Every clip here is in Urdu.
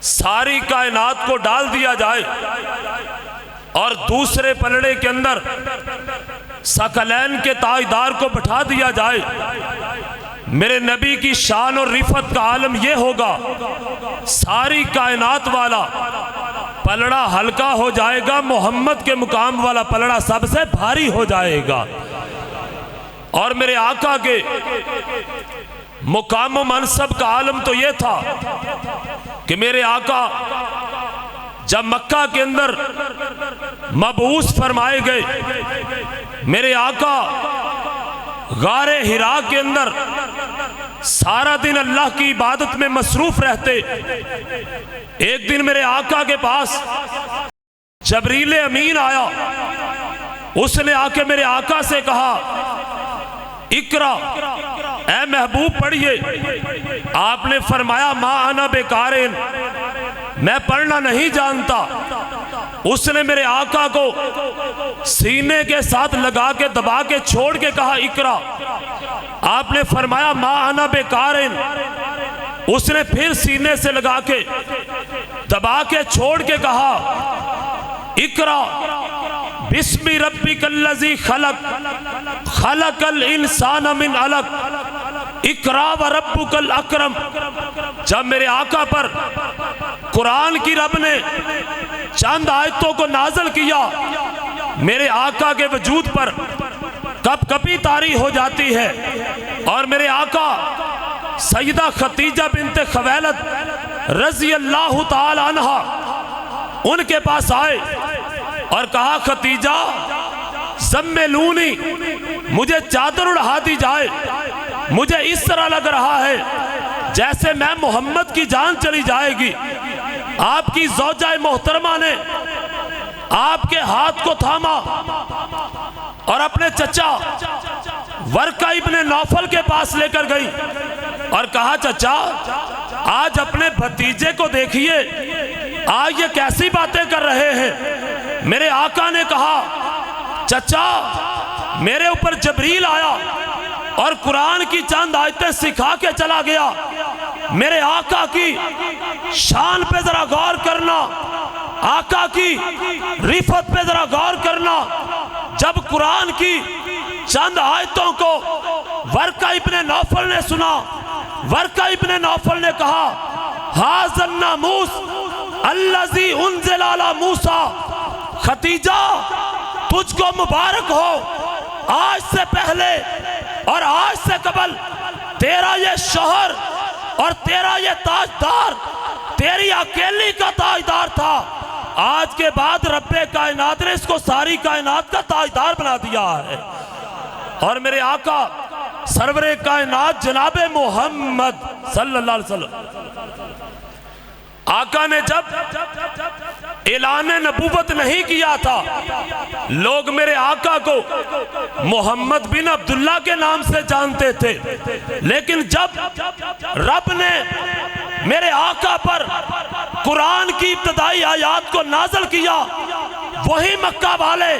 ساری کائنات کو ڈال دیا جائے اور دوسرے پلڑے کے اندر ثقلین کے تاجدار کو بٹھا دیا جائے، میرے نبی کی شان اور رفعت کا عالم یہ ہوگا، ساری کائنات والا پلڑا ہلکا ہو جائے گا، محمد کے مقام والا پلڑا سب سے بھاری ہو جائے گا۔ اور میرے آقا کے مقام و منصب کا عالم تو یہ تھا کہ میرے آقا جب مکہ کے اندر مبعوث فرمائے گئے، میرے آقا غار حرا کے اندر سارا دن اللہ کی عبادت میں مصروف رہتے۔ ایک دن میرے آقا کے پاس جبریل امین آیا، اس نے آ کے میرے آقا سے کہا اقرا، اے محبوب پڑھیے۔ آپ نے فرمایا ما انا بقارئ، میں پڑھنا نہیں جانتا۔ اس نے میرے آقا کو سینے کے ساتھ لگا کے دبا کے چھوڑ کے کہا اقرا۔ آپ نے فرمایا ما انا بقارئ۔ اس نے پھر سینے سے لگا کے دبا کے چھوڑ کے کہا اقرا بسم ربک الذی خلق خلق الانسان من علق اقرا وربک الاکرم۔ جب میرے آقا پر قرآن کی رب نے چند آیتوں کو نازل کیا، میرے آقا کے وجود پر کپ کپی طاری ہو جاتی ہے، اور میرے آقا سیدہ خدیجہ بنت خویلد رضی اللہ تعالی عنہ ان کے پاس آئے اور کہا خدیجہ زملونی، مجھے چادر اڑھا دی جائے، مجھے اس طرح لگ رہا ہے جیسے میں محمد کی جان چلی جائے گی۔ آپ کی زوجہ محترمہ نے آپ کے ہاتھ کو تھاما اور اپنے چچا ورقہ ابن نوفل کے پاس لے کر گئی اور کہا چچا آج اپنے بھتیجے کو دیکھیے، آج یہ کیسی باتیں کر رہے ہیں۔ میرے آقا نے کہا چچا میرے اوپر جبریل آیا اور قرآن کی چند آیتیں سکھا کے چلا گیا۔ میرے آقا کی شان پہ ذرا غور کرنا، آقا کی رفعت پہ ذرا غور کرنا۔ جب قرآن کی چند آیتوں کو ورقہ ابن نوفل نے سنا، ورقہ ابن نوفل نے کہا ھذا الناموس الذی انزل علی موسیٰ، خدیجہ تجھ کو مبارک ہو، آج سے پہلے اور آج سے قبل تیرا یہ شوہر اور تیرا یہ تاجدار تیری اکیلی کا تاجدار تھا، آج کے بعد رب کائنات نے اس کو ساری کائنات کا تاجدار بنا دیا ہے۔ اور میرے آقا سرور کائنات جناب محمد صلی اللہ علیہ وسلم، آقا نے جب اعلان نبوت نہیں کیا تھا، لوگ میرے آقا کو محمد بن عبداللہ کے نام سے جانتے تھے، لیکن جب رب نے میرے آقا پر قرآن کی ابتدائی آیات کو نازل کیا، وہی مکہ والے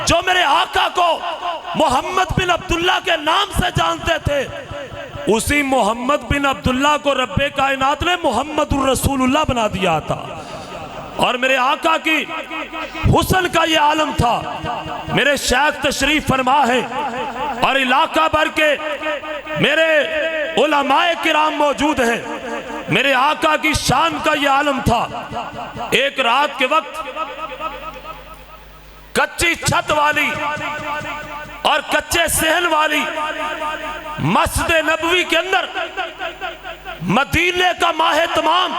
جو میرے آقا کو محمد بن عبداللہ کے نام سے جانتے تھے، اسی محمد بن عبداللہ کو رب کائنات نے محمد الرسول اللہ بنا دیا تھا۔ اور میرے آقا کی حسن کا یہ عالم تھا۔ میرے شیخ تشریف فرما ہے اور علاقہ بھر کے میرے علماء کرام موجود ہیں، میرے آقا کی شان کا یہ عالم تھا۔ ایک رات کے وقت کچی چھت والی اور کچے صحن والی مسجد نبوی کے اندر مدینے کا ماہ تمام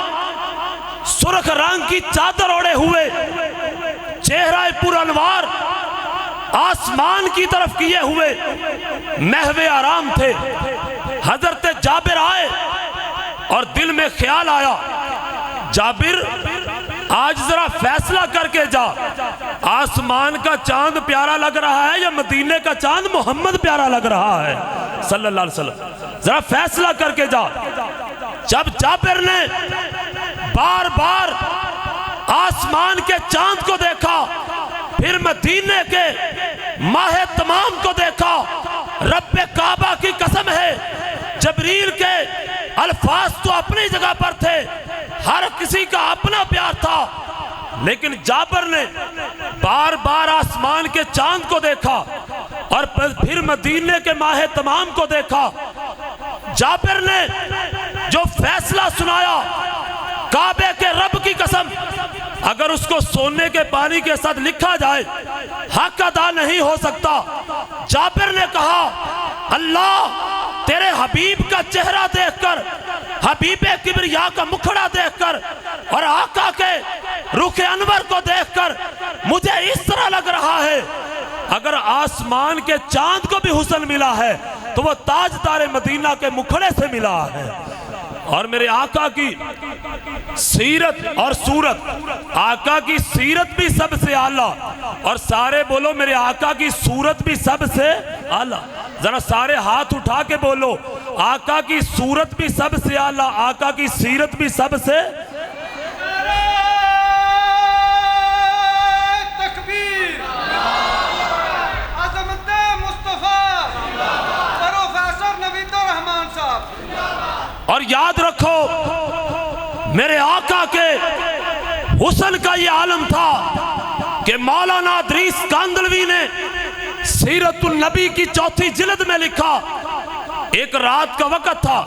سرخ رنگ کی چادر اوڑے ہوئے، چہرہ پر انوار آسمان کی طرف کیے ہوئے محو آرام تھے۔ حضرت جابر آئے اور دل میں خیال آیا جابر آج ذرا فیصلہ کر کے جا، آسمان کا چاند پیارا لگ رہا ہے یا مدینے کا چاند محمد پیارا لگ رہا ہے صلی اللہ علیہ وسلم، ذرا فیصلہ کر کے جا۔ جب جابر نے بار بار آسمان کے چاند کو دیکھا، پھر مدینے کے ماہ تمام کو دیکھا، رب کعبہ کی قسم ہے جبریل کے الفاظ تو اپنی جگہ پر تھے، ہر کسی کا اپنا پیار تھا، لیکن جابر نے بار بار آسمان کے چاند کو دیکھا اور پھر مدینے کے ماہ تمام کو دیکھا۔ جابر نے جو فیصلہ سنایا، کعبے کے رب کی قسم، اگر اس کو سونے کے پانی کے ساتھ لکھا جائے حق ادا نہیں ہو سکتا۔ جابر نے کہا اللہ تیرے حبیب کا چہرہ دیکھ کر، حبیب کبریا کا مکھڑا دیکھ کر اور آقا کے رخ انور کو دیکھ کر مجھے اس طرح لگ رہا ہے اگر آسمان کے چاند کو بھی حسن ملا ہے تو وہ تاجدار مدینہ کے مکھڑے سے ملا ہے۔ اور میرے آقا کی سیرت اور صورت، آقا کی سیرت بھی سب سے اعلیٰ، اور سارے بولو میرے آقا کی صورت بھی سب سے اعلیٰ۔ ذرا سارے ہاتھ اٹھا کے بولو آقا کی صورت بھی سب سے اعلیٰ، آقا کی سیرت بھی سب سے۔ تکبیر، عظمت مصطفیٰ، پروفیسر نوید الرحمن صاحب۔ اور یاد رکھو میرے آقا کے حسن کا یہ عالم تھا کہ مولانا ادریس کاندلوی نے سیرت النبی کی 4 جلد میں لکھا، ایک رات کا وقت تھا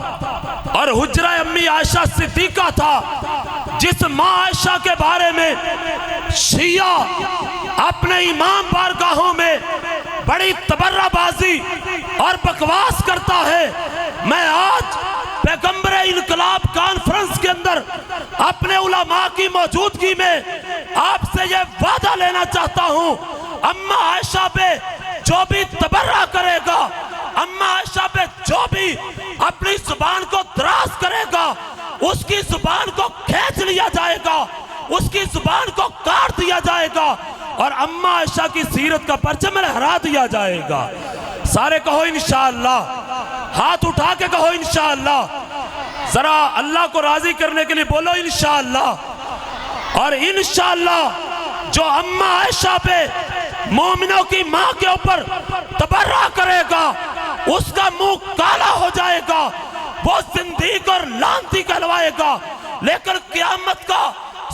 اور حجرہ امی عائشہ صدیقہ تھا، جس ماں عائشہ کے بارے میں شیعہ اپنے امام بارگاہوں میں بڑی تبرہ بازی اور بکواس کرتا ہے۔ میں آج پیغمبر انقلاب کانفرنس کے اندر اپنے علماء کی موجودگی میں آپ سے یہ وعدہ لینا چاہتا ہوں، اماں عائشہ پہ جو بھی تبرہ کرے گا، اماں عائشہ پہ جو بھی اپنی زبان کو دراز کرے گا، اس کی زبان کو کھینچ لیا جائے گا، اس کی زبان کو کاٹ دیا جائے گا اور اماں عائشہ کی سیرت کا پرچم لہرا دیا جائے گا۔ سارے کہو انشاءاللہ، ہاتھ اٹھا کے کہو انشاءاللہ، ذرا اللہ کو راضی کرنے کے لیے بولو انشاءاللہ۔ اور انشاءاللہ جو اماں عائشہ پہ مومنوں کی ماں کے اوپر تبرہ کرے گا اس کا منہ کالا ہو جائے گا، وہ زندیق اور لانتی کہلوائے گا، لیکن قیامت کا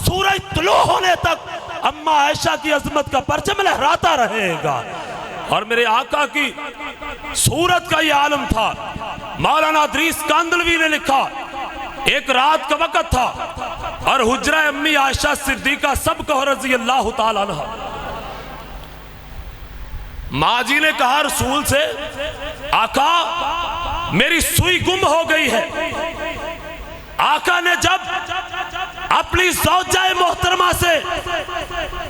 سورج طلوع ہونے تک اماں عائشہ کی عظمت کا پرچم لہراتا رہے گا۔ اور میرے آقا کی صورت کا یہ عالم تھا۔ مولانا ادریس کاندلوی نے لکھا، ایک رات کا وقت تھا اور حجرہ امی عائشہ صدیقہ سب کو رضی اللہ تعالیٰ عنہ، ماں جی نے کہا رسول سے آقا میری سوئی گم ہو گئی ہے۔ آقا نے جب اپنی زوجہ محترمہ سے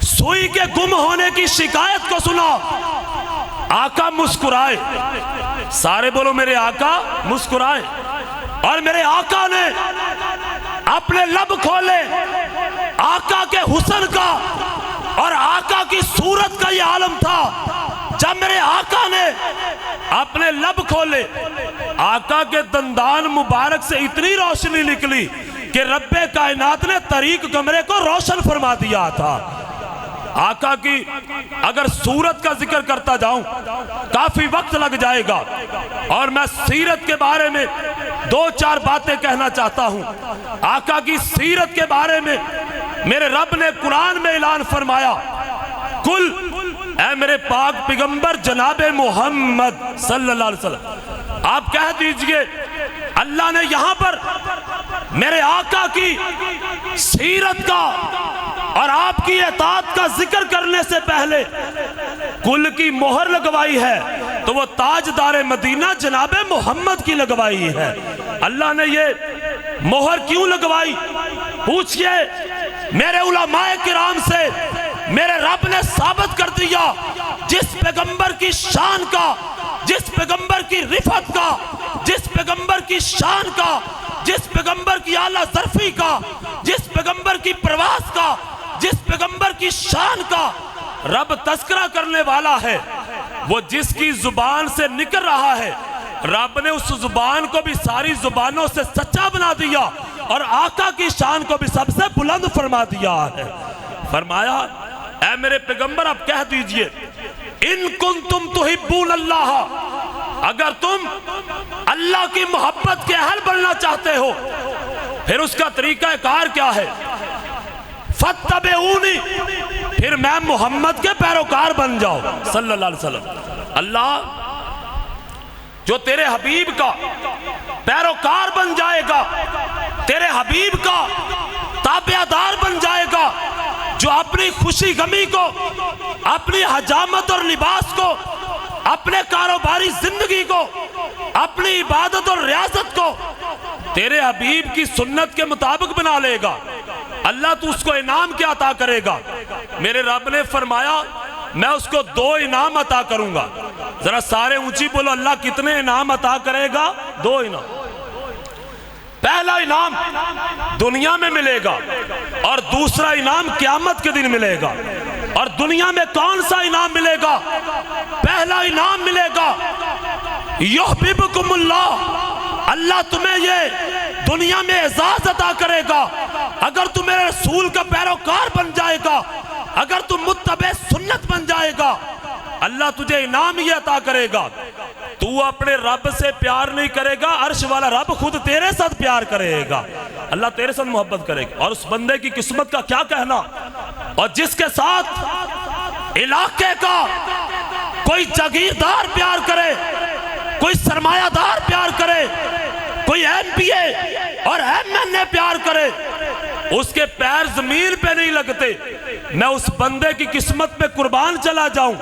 سوئی کے گم ہونے کی شکایت کو سنا، آقا مسکرائے۔ سارے بولو میرے آقا مسکرائے، اور میرے آقا نے اپنے لب کھولے آقا کے حسن کا اور آقا کی صورت کا یہ عالم تھا۔ جب میرے آقا نے اپنے لب کھولے، آقا کے دندان مبارک سے اتنی روشنی نکلی کہ رب کائنات نے طریق کمرے کو روشن فرما دیا تھا۔ آقا کی اگر صورت کا ذکر کرتا جاؤں کافی وقت لگ جائے گا، اور میں سیرت کے بارے میں 2-4 باتیں کہنا چاہتا ہوں۔ آقا کی سیرت کے بارے میں میرے رب نے قرآن میں اعلان فرمایا، کل اے میرے پاک پیغمبر جناب محمد صلی اللہ علیہ وسلم، آپ کہہ دیجئے اللہ نے یہاں پر میرے آقا کی سیرت کا اور آپ کی اطاعت کا ذکر کرنے سے پہلے کل کی مہر لگوائی ہے، تو وہ تاجدار مدینہ جناب محمد کی لگوائی ہے۔ اللہ نے یہ مہر کیوں لگوائی؟ پوچھئے میرے علماء کرام سے، میرے رب نے ثابت کر دیا جس پیغمبر کی شان کا، جس پیغمبر کی رفعت کا، جس پیغمبر کی شان کا، جس پیغمبر کی اعلیٰ ظرفی کا، جس پیغمبر کی پرواز کا، جس پیغمبر کی شان کا رب تذکرہ کرنے والا ہے، وہ جس کی زبان سے نکل رہا ہے، رب نے اس زبان کو بھی ساری زبانوں سے سچا بنا دیا اور آقا کی شان کو بھی سب سے بلند فرما دیا ہے۔ فرمایا اے میرے پیغمبر آپ کہہ دیجئے ان کنتم تحبون اللہ، اگر تم اللہ کی محبت کے اہل بننا چاہتے ہو پھر اس کا طریقہ کار کیا ہے؟ فَاتَّبِعُونِ، پھر میں محمد کے پیروکار بن جاؤ صلی اللہ علیہ وسلم۔ اللہ جو تیرے حبیب کا پیروکار بن جائے گا، تیرے حبیب کا تابعدار بن جائے گا، جو اپنی خوشی غمی کو، اپنی حجامت اور لباس کو، اپنے کاروباری زندگی کو، اپنی عبادت اور ریاضت کو تیرے حبیب کی سنت کے مطابق بنا لے گا، اللہ تو اس کو انعام کیا عطا کرے گا؟ میرے رب نے فرمایا میں اس کو 2 انعام عطا کروں گا۔ ذرا سارے اونچی بولو، اللہ کتنے انعام عطا کرے گا؟ 2 انعام۔ پہلا انعام دنیا میں ملے گا اور دوسرا انعام قیامت کے دن ملے گا۔ اور دنیا میں کون سا انعام ملے گا؟ پہلا انعام ملے گا یحببکم اللہ، اللہ تمہیں یہ دنیا میں اعزاز عطا کرے گا اگر تم میرے رسول کا پیروکار بن جائے گا، اگر تم متبع سنت بن جائے گا، اللہ تجھے انعام یہ عطا کرے گا، تو اپنے رب سے پیار نہیں کرے گا، عرش والا رب خود تیرے ساتھ پیار کرے گا، اللہ تیرے ساتھ محبت کرے گا۔ اور اس بندے کی قسمت کا کیا کہنا، اور جس کے ساتھ علاقے کا کوئی جاگیردار پیار کرے، کوئی سرمایہ دار پیار کرے، کوئی MPA اور MNA پیار کرے، اس کے پیر زمین پہ نہیں لگتے، میں اس بندے کی قسمت پہ قربان چلا جاؤں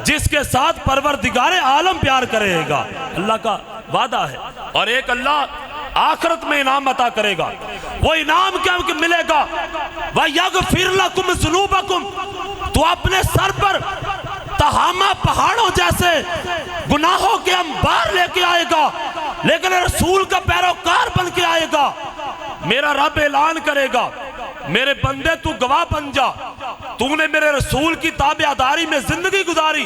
جس کے ساتھ پروردگار عالم پیار کرے گا، اللہ کا وعدہ ہے۔ اور ایک اللہ آخرت میں انعام عطا کرے گا، وہ انعام کیا ملے گا؟ وَيَغْفِرْ لَكُمْ ذُنُوبَكُمْ، تو اپنے سر پر تہامہ پہاڑوں جیسے گناہوں کے انبار لے کے آئے گا، لیکن رسول کا پیروکار بن کے آئے گا۔ میرا رب اعلان کرے گا میرے بندے تو گواہ بن جا، تو نے میرے رسول کی تابعداری میں زندگی گزاری،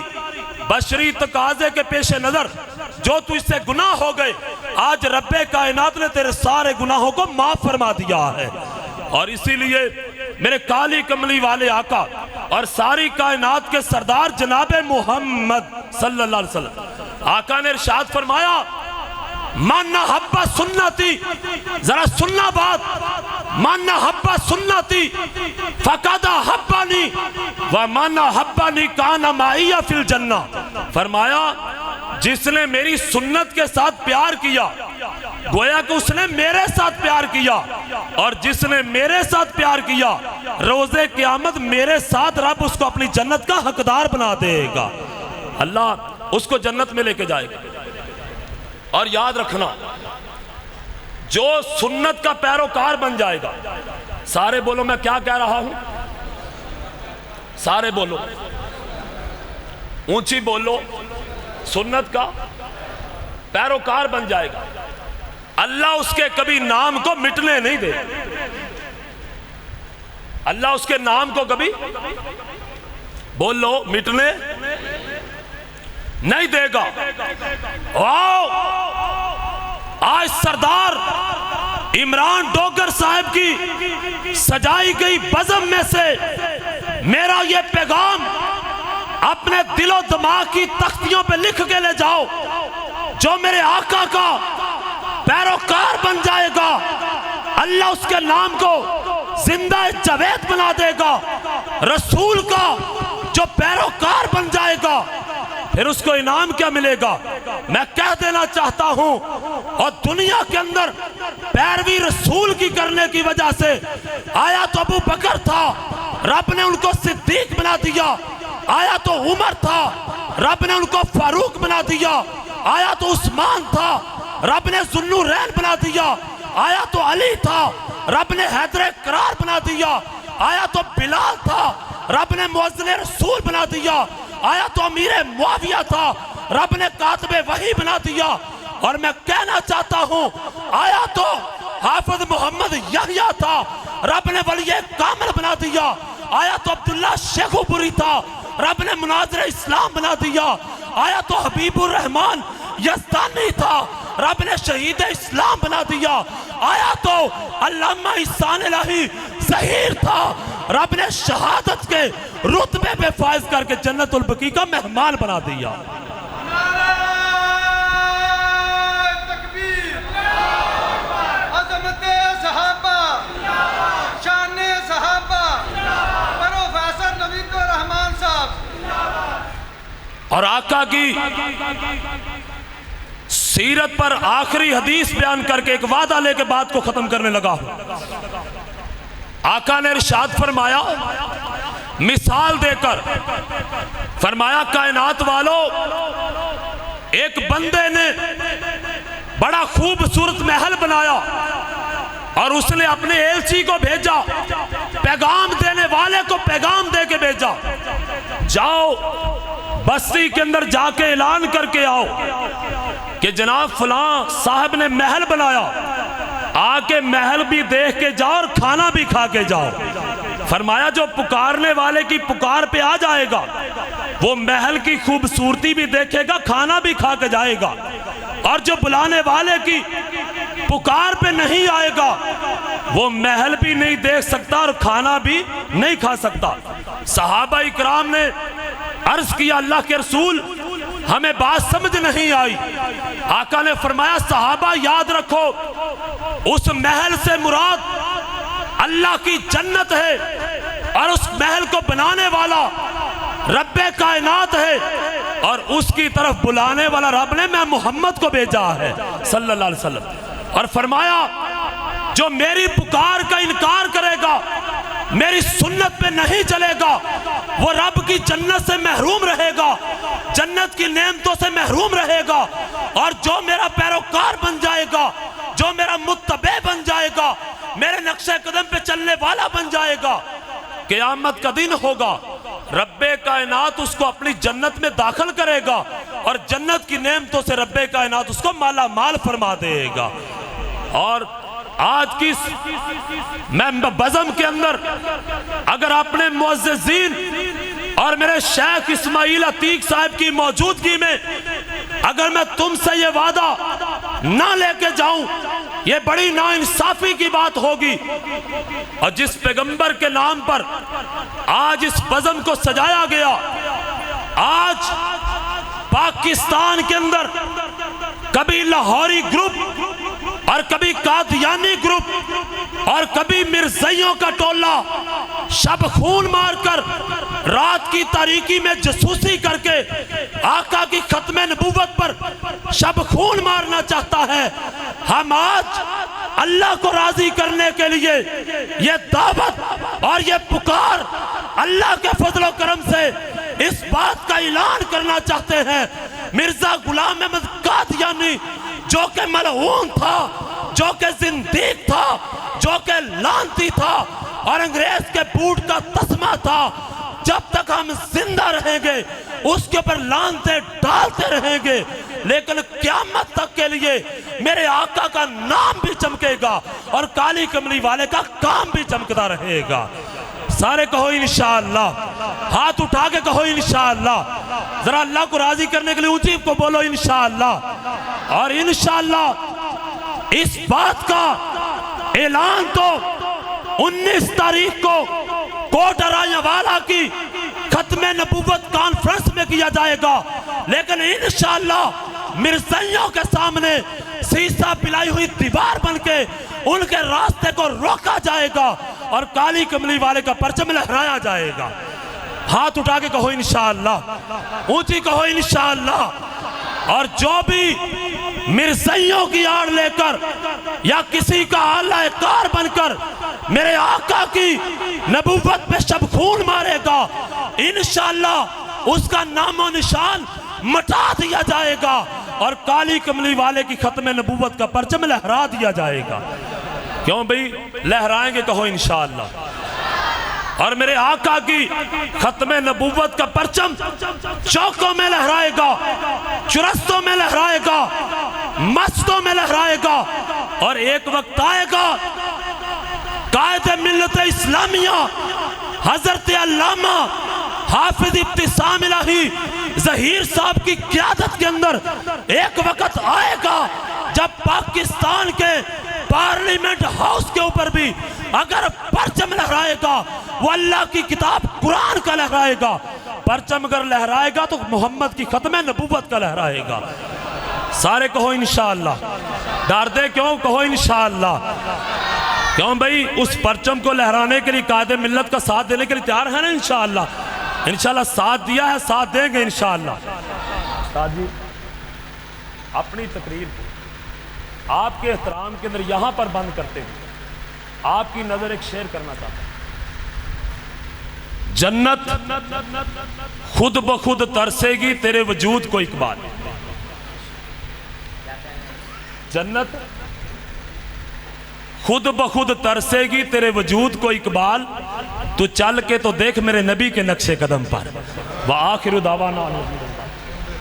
بشری تقاضے کے پیش نظر جو تو اس سے گناہ ہو گئے، آج رب کائنات نے تیرے سارے گناہوں کو معاف فرما دیا ہے۔ اور اسی لیے میرے کالی کملی والے آقا اور ساری کائنات کے سردار جناب محمد صلی اللہ علیہ وسلم، آقا نے ارشاد فرمایا من حب سنتی، ذرا سننا بات، من حب سنتی فقد حبنی ومن حبنی کان معی فی الجنہ، فرمایا جس نے میری سنت کے ساتھ پیار کیا گویا کہ اس نے میرے ساتھ پیار کیا، اور جس نے میرے ساتھ پیار کیا روز قیامت میرے ساتھ رب اس کو اپنی جنت کا حقدار بنا دے گا، اللہ اس کو جنت میں لے کے جائے گا۔ اور یاد رکھنا جو سنت کا پیروکار بن جائے گا، سارے بولو میں کیا کہہ رہا ہوں، سارے بولو، اونچی بولو، سنت کا پیروکار بن جائے گا، اللہ اس کے کبھی نام کو مٹنے نہیں دے، اللہ اس کے نام کو کبھی بولو مٹنے نہیں دے گا۔ آؤ آج سردار عمران ڈوگر صاحب کی سجائی گئی بزم میں سے میرا یہ پیغام اپنے دل و دماغ کی تختیوں پہ لکھ کے لے جاؤ، جو میرے آقا کا پیروکار بن جائے گا اللہ اس کے نام کو زندہ جاوید بنا دے گا، رسول کا جو پیروکار بن جائے گا پھر اس کو انعام کیا ملے گا؟ میں کہہ دینا چاہتا ہوں، اور دنیا کے اندر پیروی رسول کی کرنے کی وجہ سے آیا تو ابو بکر تھا، رب نے ان کو صدیق بنا دیا، آیا تو عمر تھا، رب نے ان کو فاروق بنا دیا، آیا تو عثمان تھا، رب نے ذوالنورین بنا دیا، آیا تو علی تھا، رب نے حیدر کرار بنا دیا، آیا تو بلال تھا، رب نے مؤذن رسول بنا دیا، آیا تو امیر معاویہ تھا، رب نے کاتب وحی بنا دیا، اور میں کہنا چاہتا ہوں آیا تو حافظ محمد یحییٰ تھا، رب نے ولی کامل بنا دیا، آیا تو عبداللہ شیخو پوری تھا، رب نے مناظر اسلام بنا دیا، آیا تو حبیب الرحمن یزدانی تھا، رب نے شہید اسلام بنا دیا، آیا تو علامہ احسان الہی ظہیر تھا، رب نے شہادت کے رتبے پہ فائز کر کے جنت البقیع کا مہمان بنا دیا۔ تکبیر، عظمت صحابہ اور آقا کی سیرت پر آخری حدیث بیان کر کے ایک وعدہ لے کے بات کو ختم کرنے لگا ہوں۔ آقا نے ارشاد فرمایا، مثال دے کر فرمایا، کائنات والو، ایک بندے نے بڑا خوبصورت محل بنایا اور اس نے اپنے ایلچی کو بھیجا، پیغام دینے والے کو پیغام دے کے بھیجا، جاؤ بستی کے اندر جا کے اعلان کر کے آؤ کہ جناب فلاں صاحب نے محل بنایا، آ کے محل بھی دیکھ کے جاؤ اور کھانا بھی کھا کے جاؤ۔ فرمایا جو پکارنے والے کی پکار پہ آ جائے گا وہ محل کی خوبصورتی بھی دیکھے گا، کھانا بھی کھا کے جائے گا، اور جو بلانے والے کی پکار پہ نہیں آئے گا وہ محل بھی نہیں دیکھ سکتا اور کھانا بھی نہیں کھا سکتا۔ صحابہ اکرام نے عرض کیا، اللہ کے رسول ہمیں بات سمجھ نہیں آئی۔ آقا نے فرمایا، صحابہ یاد رکھو، اس محل سے مراد اللہ کی جنت ہے اور اس محل کو بنانے والا رب کائنات ہے، اور اس کی طرف بلانے والا رب نے میں محمد کو بھیجا ہے صلی اللہ علیہ وسلم۔ اور فرمایا جو میری پکار کا انکار کرے گا، میری سنت پہ نہیں چلے گا، وہ رب کی جنت سے محروم رہے گا، جنت کی نعمتوں سے محروم رہے گا، اور جو میرا پیروکار بن جائے گا، جو میرا متبع بن جائے گا، میرے نقشہ قدم پہ چلنے والا بن جائے گا، قیامت کا دن ہوگا، رب کائنات اس کو اپنی جنت میں داخل کرے گا اور جنت کی نعمتوں سے رب کائنات اس کو مالا مال فرما دے گا۔ اور آج کی میں بزم کے اندر اگر اپنے معززین اور میرے شیخ اسماعیل عتیق صاحب کی موجودگی میں اگر میں تم سے یہ وعدہ نہ لے کے جاؤں، یہ بڑی ناانصافی کی بات ہوگی۔ اور جس پیغمبر کے نام پر آج اس بزم کو سجایا گیا، آج پاکستان کے اندر کبھی لاہوری گروپ اور کبھی قادیانی گروپ اور کبھی مرزائیوں کا ٹولہ شب خون مار کر رات کی تاریکی میں جاسوسی کر کے آقا کی ختم نبوت پر شب خون مارنا چاہتا ہے۔ ہم آج اللہ کو راضی کرنے کے لیے یہ دعوت اور یہ پکار اللہ کے فضل و کرم سے اس بات کا اعلان کرنا چاہتے ہیں، مرزا غلام احمد قادیانی جو کہ ملعون تھا، جو کہ زندیق تھا، جو کہ لعنتی تھا اور انگریز کے بوٹ کا تسمہ تھا، جب تک ہم زندہ رہیں گے اس کے اوپر لعنتیں ڈالتے رہیں گے، لیکن قیامت تک کے لیے میرے آقا کا نام بھی چمکے گا اور کالی کملی والے کا کام بھی چمکتا رہے گا۔ سارے کہو انشاءاللہ، ہاتھ اٹھا کے کہو انشاءاللہ، ذرا اللہ کو راضی کرنے کے لیے اونچی کو بولو انشاءاللہ۔ اور انشاءاللہ اس بات کا اعلان تو 19 تاریخ کو کوٹہ رائے والا کی ختم نبوت کانفرنس میں کیا جائے گا، لیکن انشاءاللہ مرزائیوں کے سامنے سیسا پلائی ہوئی دیوار بن کے ان کے راستے کو روکا جائے گا اور کالی کملی والے کا پرچم لہرایا جائے گا۔ ہاتھ اٹھا کے کہو انشاءاللہ، اونچی کہو انشاءاللہ۔ اور جو بھی مرزائیوں کی آڑ لے کر یا کسی کا اعلی کار بن کر میرے آقا کی نبوت پہ شب خون مارے گا، انشاءاللہ اس کا نام و نشان مٹا دیا جائے گا اور کالی کملی والے کی ختم نبوت کا پرچم لہرا دیا جائے گا۔ کیوں بھئی لہرائیں گے کہو انشاءاللہ۔ اور میرے آقا کی ختم نبوت کا پرچم چوکوں میں لہرائے گا، چرستوں میں لہرائے گا، مسجدوں میں لہرائے گا، اور ایک وقت آئے گا قائد ملت اسلامیہ حضرت علامہ حافظ ابتسام الہی ظہیر صاحب کی قیادت کے اندر ایک وقت آئے گا جب پاکستان کے پارلیمنٹ ہاؤس کے اوپر بھی اگر پرچم لہرائے گا وہ اللہ کی کتاب قرآن کا لہرائے گا، پرچم اگر لہرائے گا تو محمد کی ختم نبوت کا لہرائے گا۔ سارے کہو انشاءاللہ، ڈر دے کیوں کہو انشاءاللہ۔ کیوں بھئی اس پرچم کو لہرانے کے لیے قائد ملت کا ساتھ دینے کے لیے تیار ہے نا انشاءاللہ؟ انشاءاللہ ساتھ دیا ہے، ساتھ دیں گے انشاءاللہ۔ استاد جی اپنی تقریر کو آپ کے احترام کے اندر یہاں پر بند کرتے ہیں، آپ کی نظر ایک شعر کرنا چاہتا ہوں۔ جنت خود بخود ترسے گی تیرے وجود کو اقبال، جنت خود بخود ترسے گی تیرے وجود کو اقبال، تو چل کے تو دیکھ میرے نبی کے نقش قدم پر۔ وآخر دعوانا